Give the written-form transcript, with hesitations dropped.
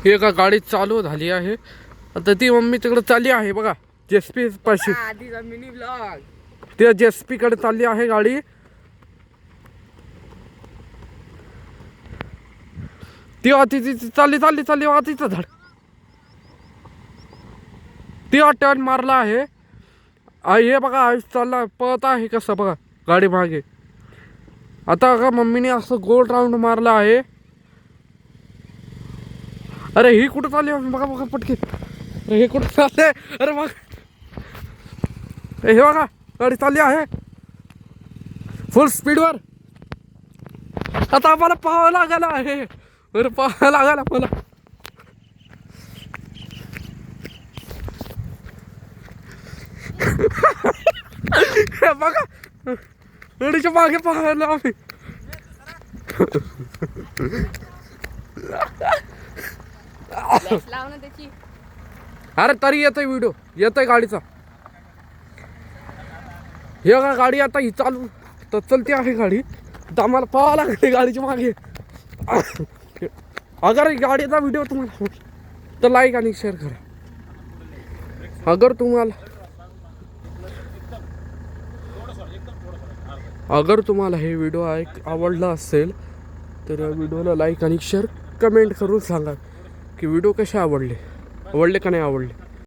ही एका गाडी चालू झाली आहे. आता ती मम्मी तिकडे चालली आहे बघा जेएसपी पाशी. Mini blog. त्या जेएसपी कडे चालली आहे गाडी. ती चालली तिचं झाड. ती टर्न मारला आहे. हे बघा चालला पळत आहे कसं बघा गाडी मागे. आता का मम्मीने असं गोल राऊंड मारला आहे. अरे ही कुठं चालली बघा पटके. अरे हे कुठं चालले. अरे बघ हे बघा गाडी चालली आहे फुल स्पीडवर. आता आम्हाला पाहावं लागलं आहे. अरे पाहावं लागलं मला. बघा गाडीच्या मागे पाहायला आम्ही. अरे तरी येतोय व्हिडिओ येतोय गाडीचा. हे बघा गाडी आता ही चालू तर चलती आहे गाडी. तर आम्हाला पाहावं लागते गाडीच्या मागे. अगर गाडीचा व्हिडिओ तुम्हाला तर लाईक आणि शेअर करा. अगर तुम्हाला हे व्हिडिओ आवडला असेल तर व्हिडिओला लाईक आणि शेअर कमेंट करून सांगा की व्हिडिओ कसे आवडले का नाही आवडले.